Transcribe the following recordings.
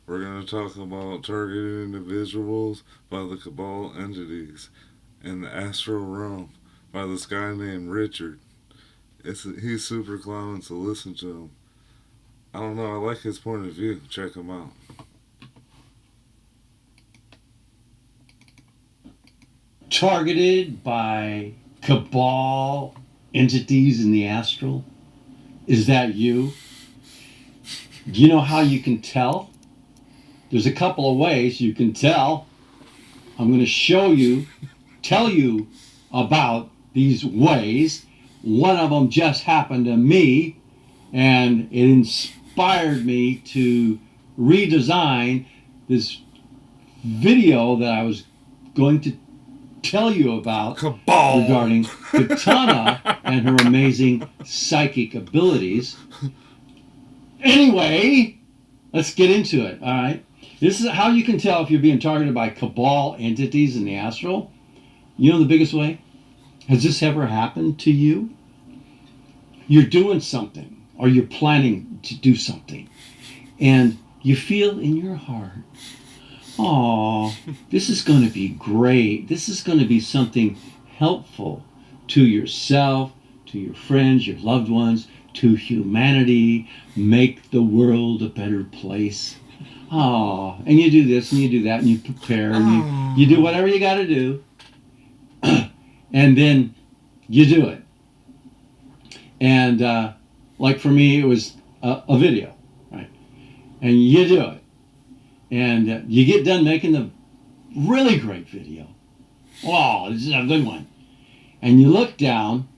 We're going to talk about targeted individuals by the Cabal entities in the astral realm by this guy named Richard. He's super clown, so listen to him. I don't know, I like his point of view. Check him out. Targeted by cabal entities in the astral? Is that you? Do you know how you can tell? There's a couple of ways you can tell. I'm going to tell you about these ways. One of them just happened to me, and it inspired me to redesign this video that I was going to tell you about Cabal! Regarding Katana and her amazing psychic abilities. Anyway, let's get into it, all right? This is how you can tell if you're being targeted by cabal entities in the astral. You know the biggest way? Has this ever happened to you? You're doing something, or you're planning to do something, and you feel in your heart, oh, this is going to be great. This is going to be something helpful to yourself, to your friends, your loved ones, to humanity. Make the world a better place. Oh, and you do this and you do that and you prepare and you do whatever you got to do. And then you do it. And like for me, it was a video, right? And you do it. And you get done making the really great video. Wow, this is a good one. And you look down,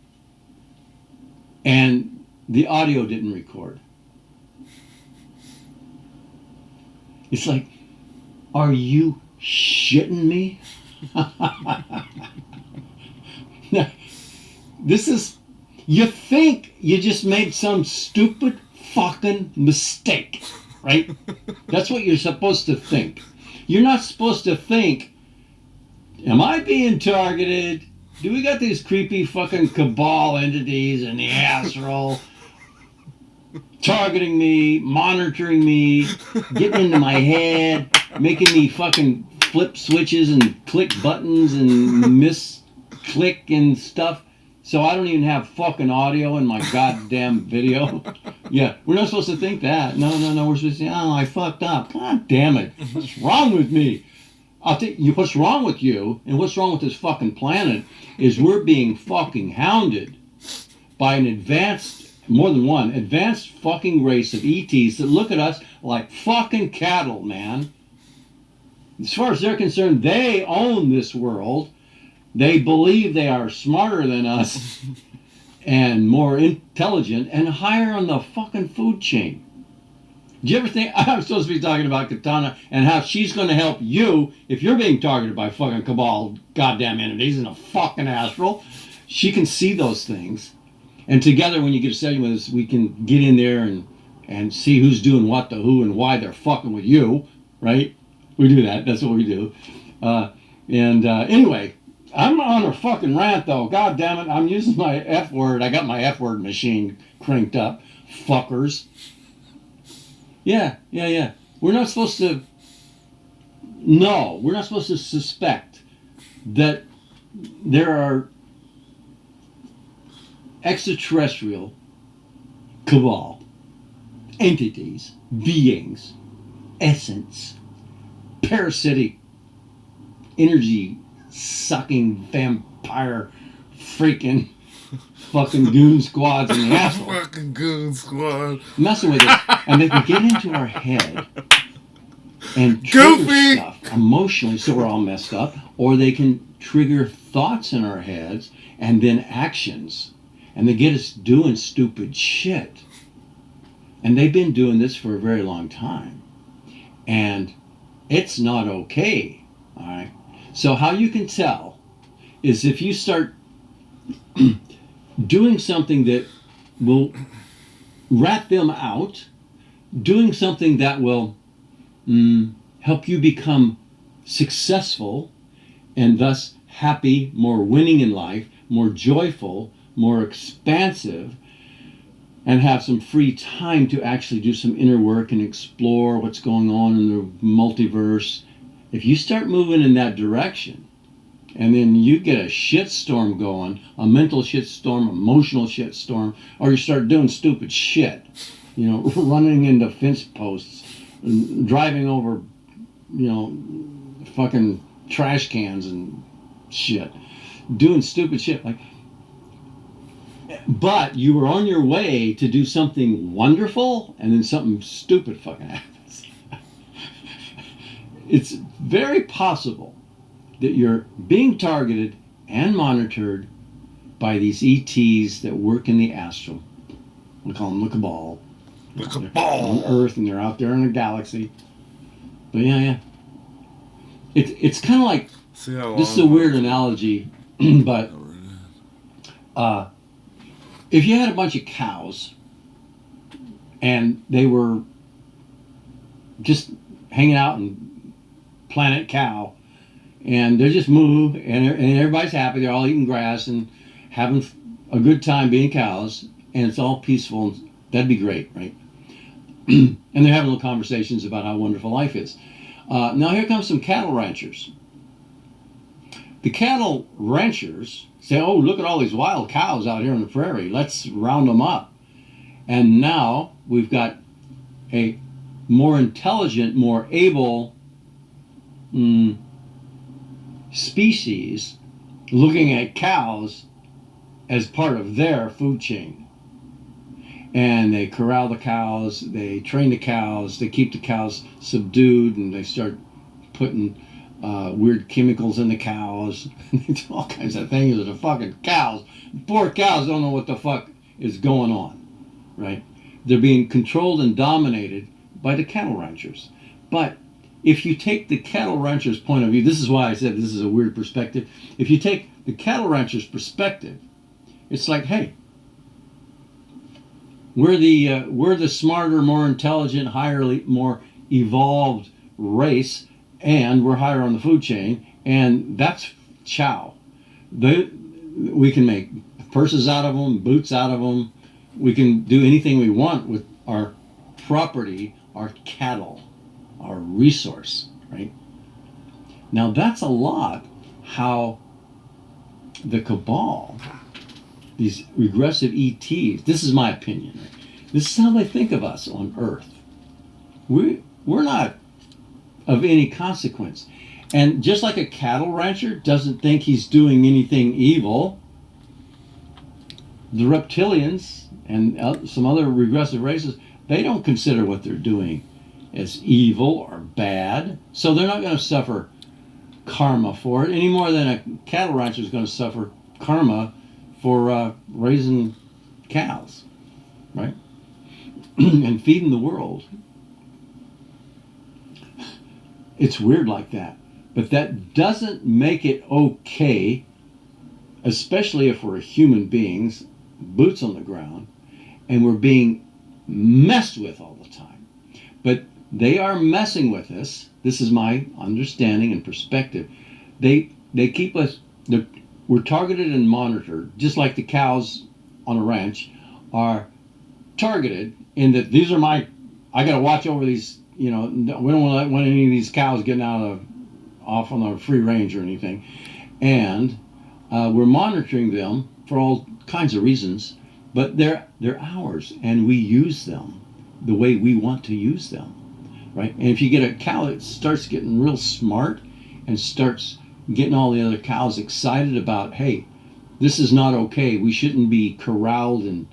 and the audio didn't record. It's like, are you shitting me? This is, you think you just made some stupid fucking mistake. Right? That's what you're supposed to think. You're not supposed to think, am I being targeted? Do we got these creepy fucking cabal entities in the astral targeting me, monitoring me, getting into my head, making me fucking flip switches and click buttons and misclick and stuff? So I don't even have fucking audio in my goddamn video. Yeah, we're not supposed to think that. No. We're supposed to say, oh, I fucked up. God damn it. What's wrong with me? I'll tell you what's wrong with you and what's wrong with this fucking planet is we're being fucking hounded by an more than one, advanced fucking race of ETs that look at us like fucking cattle, man. As far as they're concerned, they own this world. They believe they are smarter than us and more intelligent and higher on the fucking food chain. Do you ever think I'm supposed to be talking about Katana and how she's going to help you if you're being targeted by fucking cabal goddamn entities in a fucking astral? She can see those things. And together, when you get a session with us, we can get in there and see who's doing what to who and why they're fucking with you, right? We do that. That's what we do. Anyway, I'm on a fucking rant, though. God damn it. I'm using my F word. I got my F word machine cranked up. Fuckers. Yeah. We're not supposed to... No, we're not supposed to suspect that there are extraterrestrial cabal entities, beings, essence, parasitic energy sucking vampire freaking fucking goon squads in the asshole. Fucking goon squad. Messing with it. And they can get into our head and trigger stuff emotionally so we're all messed up. Or they can trigger thoughts in our heads and then actions. And they get us doing stupid shit. And they've been doing this for a very long time. And it's not okay. All right? So how you can tell is if you start doing something that will rat them out, doing something that will help you become successful and thus happy, more winning in life, more joyful, more expansive, and have some free time to actually do some inner work and explore what's going on in the multiverse, if you start moving in that direction, and then you get a shitstorm going, a mental shitstorm, emotional shitstorm, or you start doing stupid shit, running into fence posts, driving over, fucking trash cans and shit, doing stupid shit. But you were on your way to do something wonderful, and then something stupid fucking happens. It's very possible that you're being targeted and monitored by these ETs that work in the astral. We call them the Cabal. The They're Cabal. on Earth, and they're out there in the galaxy. But yeah. It's kind of like, See how this is a weird analogy, but if you had a bunch of cows and they were just hanging out in Planet Cow, and they're just moo, and everybody's happy, they're all eating grass and having a good time being cows, and it's all peaceful, that'd be great, right? And they're having little conversations about how wonderful life is. Now here comes some cattle ranchers. The cattle ranchers say, oh, look at all these wild cows out here on the prairie. Let's round them up. And now we've got a more intelligent, more able species looking at cows as part of their food chain. And they corral the cows, they train the cows, they keep the cows subdued, and they start putting weird chemicals in the cows. They do all kinds of things to the fucking cows. Poor cows don't know what the fuck is going on, right? They're being controlled and dominated by the cattle ranchers. But if you take the cattle ranchers' point of view, this is why I said this is a weird perspective. If you take the cattle ranchers' perspective, it's like, hey, we're the smarter, more intelligent, higher, more evolved race, and we're higher on the food chain, and that's chow. We can make purses out of them, boots out of them. We can do anything we want with our property, our cattle, our resource, right? Now that's a lot how the Cabal, these regressive ETs, this is my opinion, right? This is how they think of us on Earth. We're not of any consequence. And just like a cattle rancher doesn't think he's doing anything evil, the reptilians and some other regressive races, they don't consider what they're doing as evil or bad. So they're not going to suffer karma for it any more than a cattle rancher is going to suffer karma for raising cows, right? And feeding the world. It's weird like that. But that doesn't make it okay, especially if we're human beings, boots on the ground, and we're being messed with all the time. But they are messing with us. This is my understanding and perspective. They keep us, we're targeted and monitored, just like the cows on a ranch are targeted in that these are I got to watch over these, we don't want to let any of these cows getting off on the free range or anything. And we're monitoring them for all kinds of reasons, but they're ours, and we use them the way we want to use them, right? And if you get a cow that starts getting real smart and starts getting all the other cows excited about, hey, this is not okay, we shouldn't be corralled and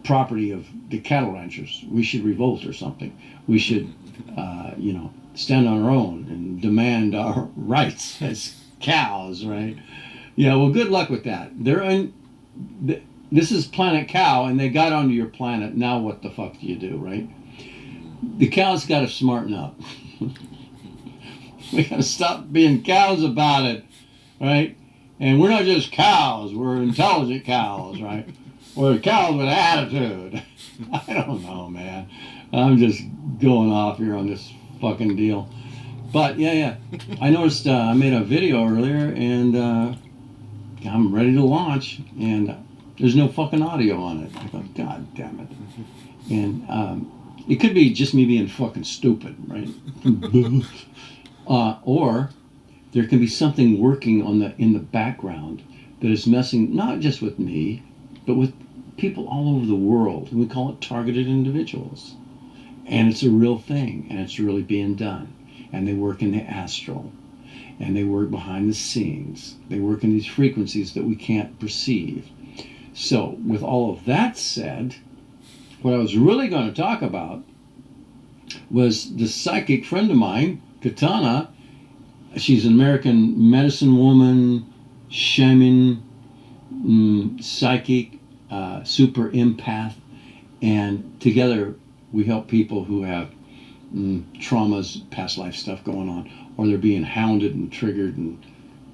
property of the cattle ranchers, we should revolt or something, we should stand on our own and demand our rights as cows, right? Yeah, well, good luck with that. This is Planet Cow, and they got onto your planet. Now what the fuck do you do, right? The cows got to smarten up. We got to stop being cows about it, right? And we're not just cows, we're intelligent cows, right? We're cows with attitude. I don't know, man. I'm just going off here on this fucking deal. But yeah. I noticed I made a video earlier, and I'm ready to launch. And There's no fucking audio on it. I thought, God damn it. And it could be just me being fucking stupid, right? Or there can be something working in the background that is messing not just with me, but with people all over the world. And we call it targeted individuals. And it's a real thing, and it's really being done. And they work in the astral, and they work behind the scenes. They work in these frequencies that we can't perceive. So, with all of that said, what I was really going to talk about was this psychic friend of mine, Katana. She's an American medicine woman, shaman, psychic, super empath, and together we help people who have traumas, past life stuff going on, or they're being hounded and triggered and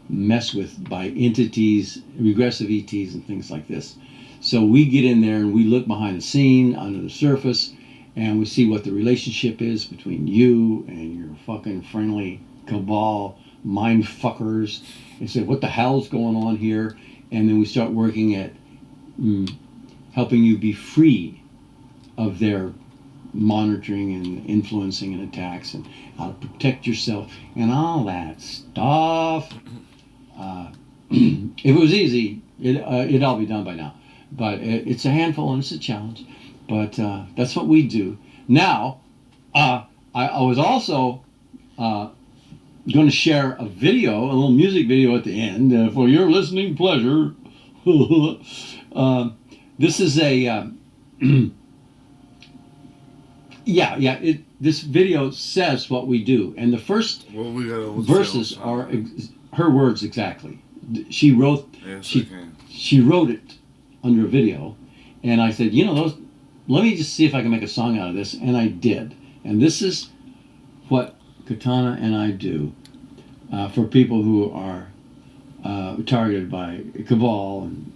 messed with by entities, regressive ETs and things like this. So we get in there and we look behind the scene, under the surface, and we see what the relationship is between you and your fucking friendly cabal mind fuckers, and say, what the hell's going on here? And then we start working at helping you be free of their monitoring and influencing and attacks, and how to protect yourself and all that stuff. If it was easy, it'd all be done by now. But it's a handful and it's a challenge. But that's what we do. Now, I was also going to share a video, a little music video at the end for your listening pleasure. This is a this video says what we do, and the first verses are her words exactly. She wrote she wrote it under a video, and I said, let me just see if I can make a song out of this, and I did. And this is what Katana and I do for people who are targeted by Cabal and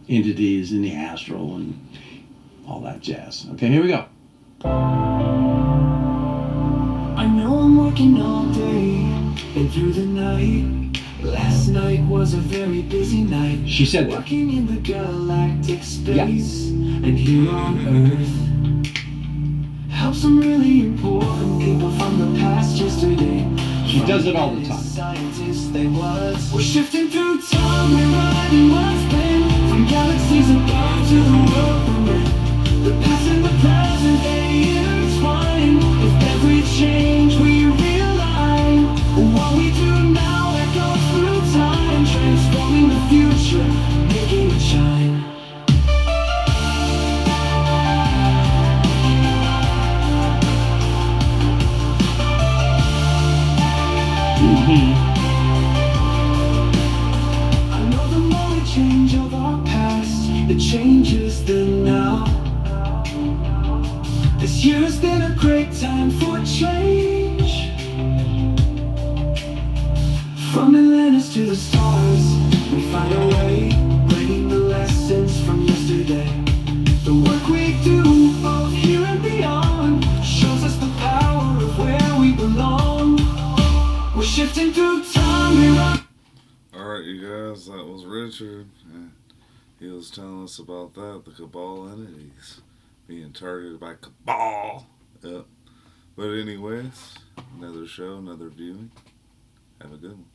entities in the astral and all that jazz. Okay, here we go. I know I'm working all day and through the night. Last night was a very busy night. She said that. Working in the galactic space and here on Earth. Help some really important people from the past yesterday. She does it all the time. Scientists they was. We're shifting through time, rewriting what's been. From galaxies above to the world we're in. The past and the present, they intertwine. With every change we realign. What we do now echoes through time, transforming the future, making it shine. I know the more we change of our past, it changes the now. This year's been a great time for change. From Atlantis to the stars, we find a way, bringing the lessons from yesterday. The work we do, both here and beyond, shows us the power of where we belong. We're shifting through time. Alright, you guys, that was Richard. And he was telling us about that, the Cabal entities being targeted by Cabal. Yep. But anyways, another show, another viewing. Have a good one.